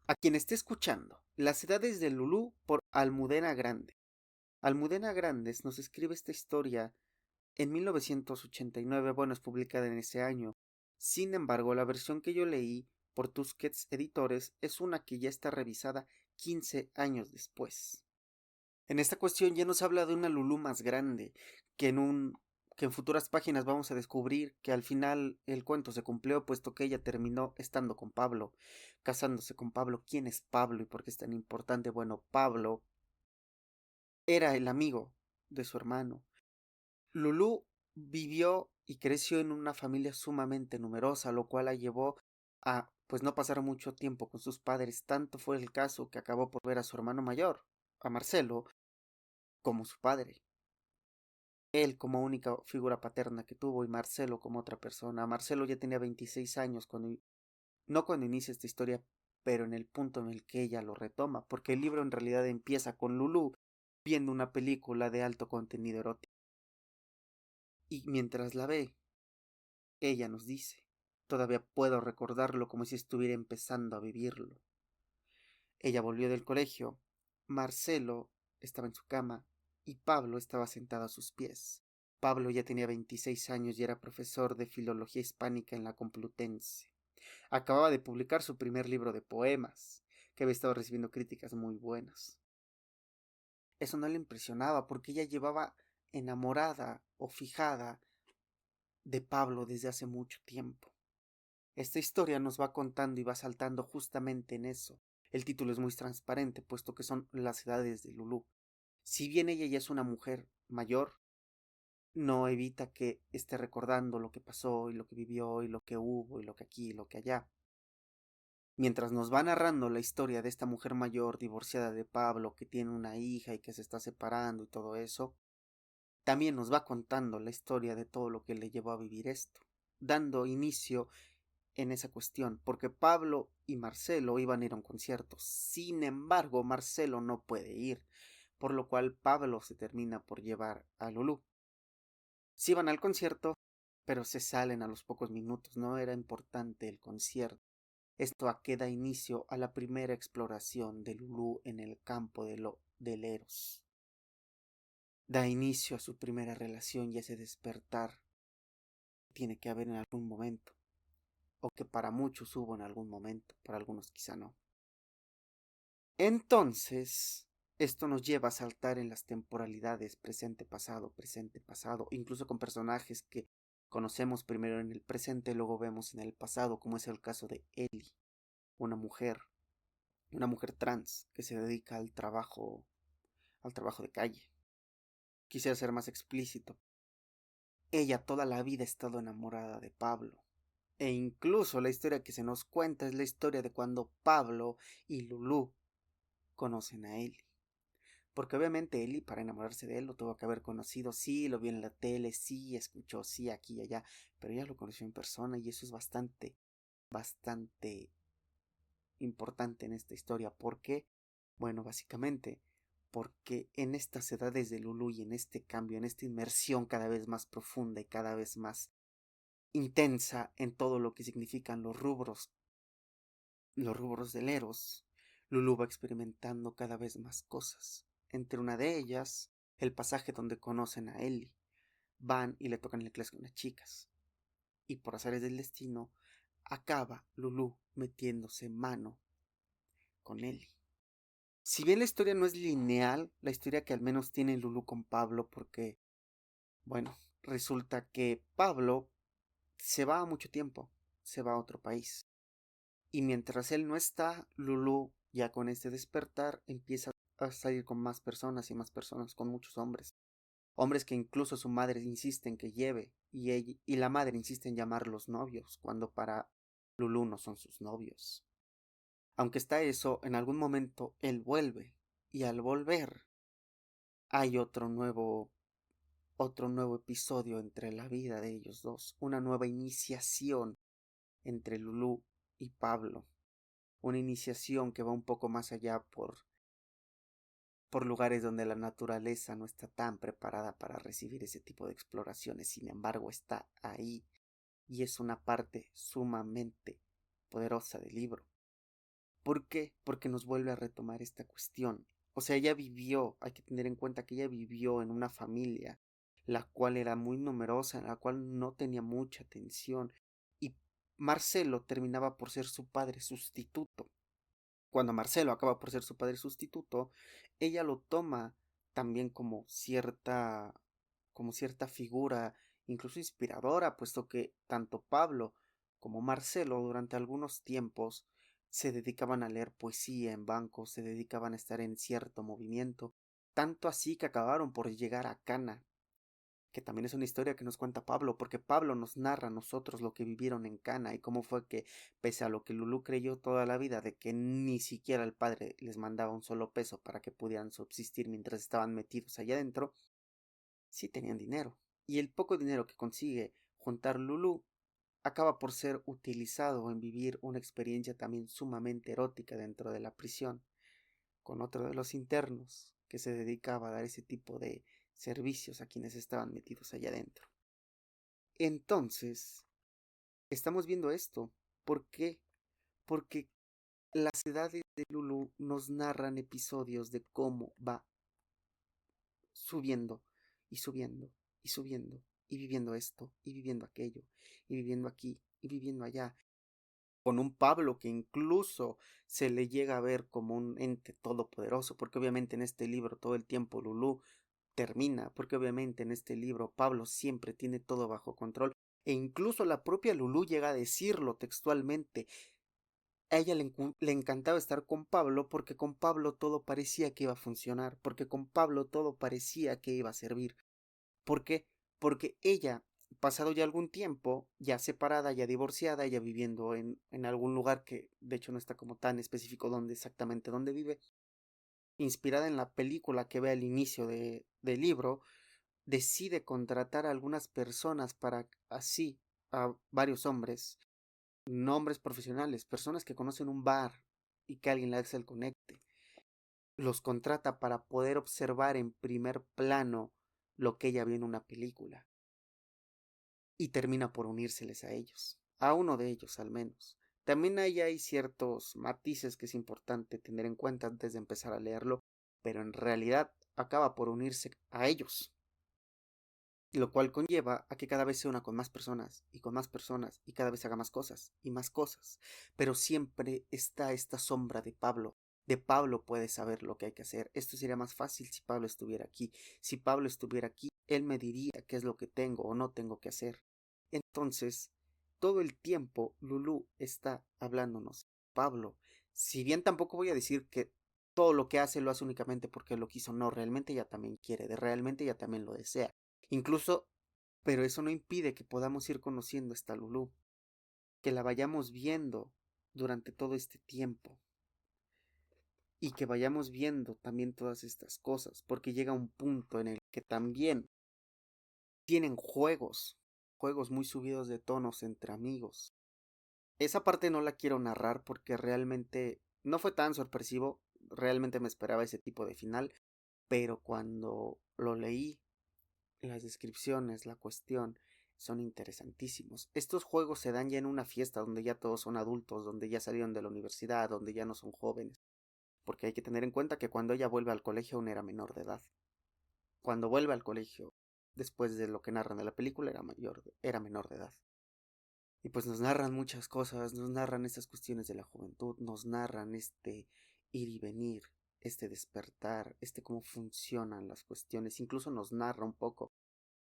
A quien esté escuchando, Las edades de Lulú por Almudena Grande. Almudena Grandes nos escribe esta historia en 1989, bueno, es publicada en ese año. Sin embargo, la versión que yo leí por Tusquets Editores es una que ya está revisada 15 años después. En esta cuestión ya nos habla de una Lulú más grande, que en futuras páginas vamos a descubrir que al final el cuento se cumplió, puesto que ella terminó estando con Pablo, casándose con Pablo. ¿Quién es Pablo y por qué es tan importante? Bueno, Pablo era el amigo de su hermano. Lulú vivió y creció en una familia sumamente numerosa, lo cual la llevó a pues no pasar mucho tiempo con sus padres. Tanto fue el caso que acabó por ver a su hermano mayor, a Marcelo, como su padre. Él como única figura paterna que tuvo y Marcelo como otra persona. Marcelo ya tenía 26 años no cuando inicia esta historia, pero en el punto en el que ella lo retoma, porque el libro en realidad empieza con Lulú viendo una película de alto contenido erótico. Y mientras la ve, ella nos dice, todavía puedo recordarlo como si estuviera empezando a vivirlo. Ella volvió del colegio, Marcelo estaba en su cama y Pablo estaba sentado a sus pies. Pablo ya tenía 26 años y era profesor de filología hispánica en la Complutense. Acababa de publicar su primer libro de poemas, que había estado recibiendo críticas muy buenas. Eso no le impresionaba porque ella llevaba enamorada o fijada de Pablo desde hace mucho tiempo. Esta historia nos va contando y va saltando justamente en eso. El título es muy transparente, puesto que son las edades de Lulú. Si bien ella ya es una mujer mayor, no evita que esté recordando lo que pasó y lo que vivió y lo que hubo y lo que aquí y lo que allá. Mientras nos va narrando la historia de esta mujer mayor divorciada de Pablo que tiene una hija y que se está separando y todo eso, también nos va contando la historia de todo lo que le llevó a vivir esto, dando inicio en esa cuestión, porque Pablo y Marcelo iban a ir a un concierto. Sin embargo, Marcelo no puede ir, por lo cual Pablo se termina por llevar a Lulú. Sí van al concierto, pero se salen a los pocos minutos, no era importante el concierto. Esto que da inicio a la primera exploración de Lulú en el campo del Eros. Da inicio a su primera relación y ese despertar tiene que haber en algún momento, o que para muchos hubo en algún momento, para algunos quizá no. Entonces, esto nos lleva a saltar en las temporalidades presente, pasado, incluso con personajes que conocemos primero en el presente y luego vemos en el pasado, como es el caso de Ellie, una mujer, una mujer trans que se dedica al trabajo de calle. Quisiera ser más explícito. Ella toda la vida ha estado enamorada de Pablo. E incluso la historia que se nos cuenta es la historia de cuando Pablo y Lulú conocen a Ellie. Porque obviamente Ellie, para enamorarse de él, lo tuvo que haber conocido. Sí, lo vio en la tele, sí, escuchó, sí, aquí y allá. Pero ella lo conoció en persona y eso es bastante importante en esta historia. ¿Por qué? Bueno, básicamente porque en estas edades de Lulu y en este cambio, en esta inmersión cada vez más profunda y cada vez más intensa en todo lo que significan los rubros del Eros, Lulu va experimentando cada vez más cosas. Entre una de ellas, el pasaje donde conocen a Ellie. Van y le tocan el clase con las chicas. Y por azares del destino, acaba Lulu metiéndose mano con Ellie. Si bien la historia no es lineal, la historia que al menos tiene Lulu con Pablo, porque, bueno, resulta que Pablo se va a mucho tiempo, se va a otro país. Y mientras él no está, Lulu, ya con este despertar, empieza a salir con más personas y más personas, con muchos hombres. Hombres que incluso su madre insiste en que lleve, y la madre insiste en llamarlos novios, cuando para Lulu no son sus novios. Aunque está eso, en algún momento él vuelve, y al volver hay otro nuevo episodio entre la vida de ellos dos, una nueva iniciación entre Lulu y Pablo, una iniciación que va un poco más allá por lugares donde la naturaleza no está tan preparada para recibir ese tipo de exploraciones, sin embargo está ahí y es una parte sumamente poderosa del libro, ¿Por qué? Porque nos vuelve a retomar esta cuestión. O sea, ella vivió, hay que tener en cuenta que ella vivió en una familia la cual era muy numerosa, en la cual no tenía mucha atención, y Marcelo terminaba por ser su padre sustituto. Cuando Marcelo acaba por ser su padre sustituto, ella lo toma también como cierta figura, incluso inspiradora, puesto que tanto Pablo como Marcelo durante algunos tiempos se dedicaban a leer poesía en bancos, se dedicaban a estar en cierto movimiento, tanto así que acabaron por llegar a Cana, que también es una historia que nos cuenta Pablo, porque Pablo nos narra a nosotros lo que vivieron en Cana y cómo fue que, pese a lo que Lulú creyó toda la vida de que ni siquiera el padre les mandaba un solo peso para que pudieran subsistir mientras estaban metidos allá adentro, sí tenían dinero. Y el poco dinero que consigue juntar Lulú acaba por ser utilizado en vivir una experiencia también sumamente erótica dentro de la prisión, con otro de los internos que se dedicaba a dar ese tipo de servicios a quienes estaban metidos allá adentro. Entonces, estamos viendo esto. ¿Por qué? Porque las edades de Lulu nos narran episodios de cómo va subiendo y subiendo y subiendo y viviendo esto y viviendo aquello y viviendo aquí y viviendo allá, con un Pablo que incluso se le llega a ver como un ente todopoderoso, porque obviamente en este libro todo el tiempo Lulú termina, porque obviamente en este libro Pablo siempre tiene todo bajo control, e incluso la propia Lulú llega a decirlo textualmente. A ella le encantaba estar con Pablo porque con Pablo todo parecía que iba a funcionar, porque con Pablo todo parecía que iba a servir. ¿Por qué? Porque ella, pasado ya algún tiempo, ya separada, ya divorciada, ya viviendo en algún lugar que de hecho no está como tan específico dónde exactamente dónde vive, inspirada en la película que ve al inicio del libro, decide contratar a algunas personas para así a varios hombres, no hombres profesionales, personas que conocen un bar y que alguien le hace el conecte. Los contrata para poder observar en primer plano lo que ella vio en una película y termina por unírseles a ellos, a uno de ellos al menos. También ahí hay ciertos matices que es importante tener en cuenta antes de empezar a leerlo, pero en realidad acaba por unirse a ellos, lo cual conlleva a que cada vez se una con más personas y con más personas y cada vez haga más cosas, pero siempre está esta sombra de Pablo puede saber lo que hay que hacer. Esto sería más fácil si Pablo estuviera aquí. Si Pablo estuviera aquí, él me diría qué es lo que tengo o no tengo que hacer. Entonces, todo el tiempo Lulú está hablándonos. Pablo, si bien tampoco voy a decir que todo lo que hace lo hace únicamente porque lo quiso, no, realmente ella también quiere, realmente ella también lo desea. Incluso, pero eso no impide que podamos ir conociendo a esta Lulú, que la vayamos viendo durante todo este tiempo y que vayamos viendo también todas estas cosas, porque llega un punto en el que también tienen juegos muy subidos de tonos entre amigos. Esa parte no la quiero narrar porque realmente no fue tan sorpresivo, realmente me esperaba ese tipo de final, pero cuando lo leí, las descripciones, la cuestión, son interesantísimos. Estos juegos se dan ya en una fiesta donde ya todos son adultos, donde ya salieron de la universidad, donde ya no son jóvenes, porque hay que tener en cuenta que cuando ella vuelve al colegio aún era menor de edad. Cuando vuelve al colegio, después de lo que narran en la película, era menor de edad. Y pues nos narran muchas cosas, nos narran estas cuestiones de la juventud, nos narran este ir y venir, este despertar, este cómo funcionan las cuestiones, incluso nos narra un poco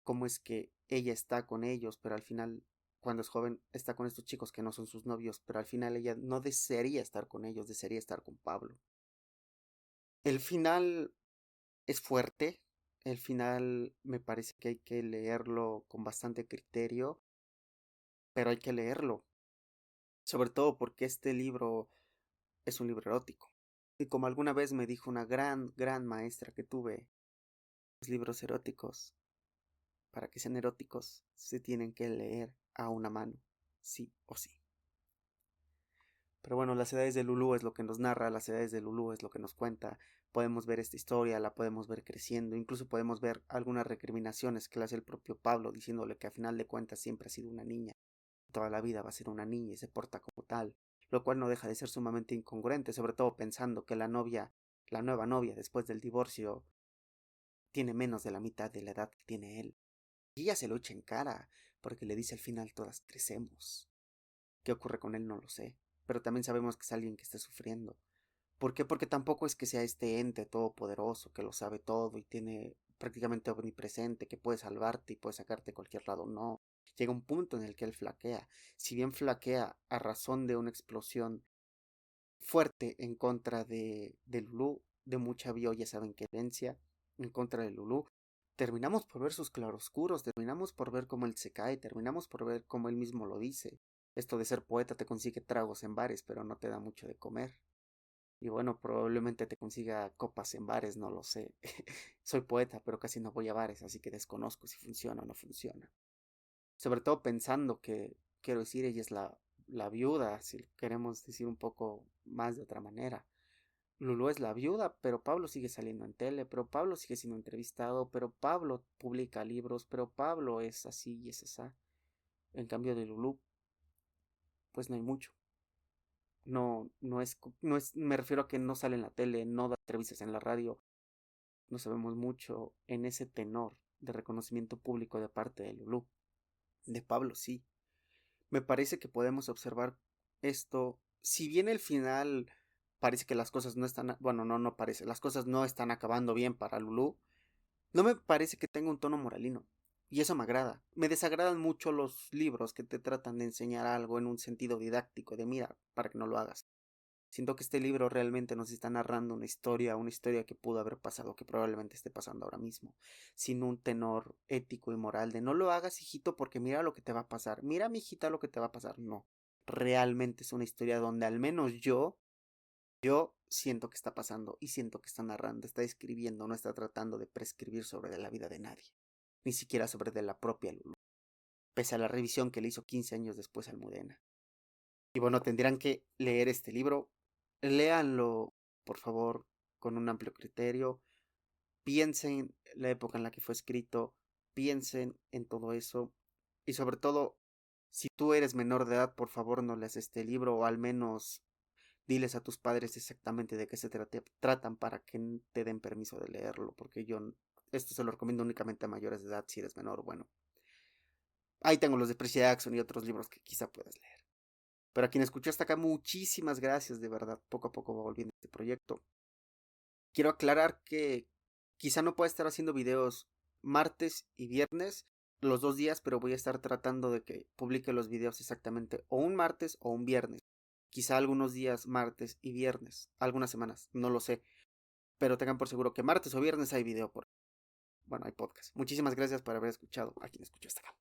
cómo es que ella está con ellos, pero al final, cuando es joven, está con estos chicos que no son sus novios, pero al final ella no desearía estar con ellos, desearía estar con Pablo. El final es fuerte, el final me parece que hay que leerlo con bastante criterio, pero hay que leerlo, sobre todo porque este libro es un libro erótico. Y como alguna vez me dijo una gran maestra que tuve, los libros eróticos, para que sean eróticos, se tienen que leer a una mano, sí o sí. Pero bueno, las edades de Lulú es lo que nos narra, las edades de Lulú es lo que nos cuenta. Podemos ver esta historia, la podemos ver creciendo, incluso podemos ver algunas recriminaciones que le hace el propio Pablo, diciéndole que a final de cuentas siempre ha sido una niña, toda la vida va a ser una niña y se porta como tal. lo cual no deja de ser sumamente incongruente, sobre todo pensando que la nueva novia, después del divorcio, tiene menos de la mitad de la edad que tiene él. Y ella se lo echa en cara, porque le dice al final todas crecemos. ¿Qué ocurre con él? No lo sé, pero también sabemos que es alguien que está sufriendo. ¿Por qué? Porque tampoco es que sea este ente todopoderoso que lo sabe todo y tiene prácticamente omnipresente, que puede salvarte y puede sacarte de cualquier lado. No. Llega un punto en el que él flaquea. Si bien flaquea a razón de una explosión fuerte en contra de Lulú, de mucha violencia en querencia, en contra de Lulú, terminamos por ver sus claroscuros, terminamos por ver cómo él se cae, terminamos por ver cómo él mismo lo dice. Esto de ser poeta te consigue tragos en bares, pero no te da mucho de comer. Y bueno, probablemente te consiga copas en bares, no lo sé. Soy poeta, pero casi no voy a bares, así que desconozco si funciona o no funciona. Sobre todo pensando que, quiero decir, ella es la viuda, si queremos decir un poco más de otra manera. Lulú es la viuda, pero Pablo sigue saliendo en tele, pero Pablo sigue siendo entrevistado, pero Pablo publica libros, pero Pablo es así y es así. En cambio de Lulú, pues no hay mucho. No es, me refiero a que no sale en la tele, no da entrevistas en la radio, no sabemos mucho en ese tenor de reconocimiento público de parte de Lulú. De Pablo sí. Me parece que podemos observar esto. Si bien el final parece que las cosas no están, bueno, no parece, las cosas no están acabando bien para Lulú, no me parece que tenga un tono moralino. Y eso me agrada. Me desagradan mucho los libros que te tratan de enseñar algo en un sentido didáctico, de mira, para que no lo hagas. Siento que este libro realmente nos está narrando una historia que pudo haber pasado, que probablemente esté pasando ahora mismo, sin un tenor ético y moral de no lo hagas, hijito, porque mira lo que te va a pasar, mira, mi hijita, lo que te va a pasar. No, realmente es una historia donde al menos yo siento que está pasando y siento que está narrando, está escribiendo, no está tratando de prescribir sobre la vida de nadie, ni siquiera sobre de la propia Lulu, pese a la revisión que le hizo 15 años después a Almudena. Y bueno, tendrán que leer este libro. Léanlo, por favor, con un amplio criterio. Piensen la época en la que fue escrito. Piensen en todo eso. Y sobre todo, si tú eres menor de edad, por favor no leas este libro o al menos diles a tus padres exactamente de qué se tratan para que te den permiso de leerlo. Porque yo esto se lo recomiendo únicamente a mayores de edad si eres menor. Bueno, ahí tengo los de Percy Jackson y otros libros que quizá puedas leer. Pero a quien escuchó hasta acá, muchísimas gracias, de verdad. Poco a poco va volviendo este proyecto. Quiero aclarar que quizá no pueda estar haciendo videos martes y viernes, los 2 días, pero voy a estar tratando de que publique los videos exactamente o un martes o un viernes. Quizá algunos días martes y viernes, algunas semanas, no lo sé. Pero tengan por seguro que martes o viernes hay video por... Bueno, hay podcast. Muchísimas gracias por haber escuchado a quien escuchó hasta acá.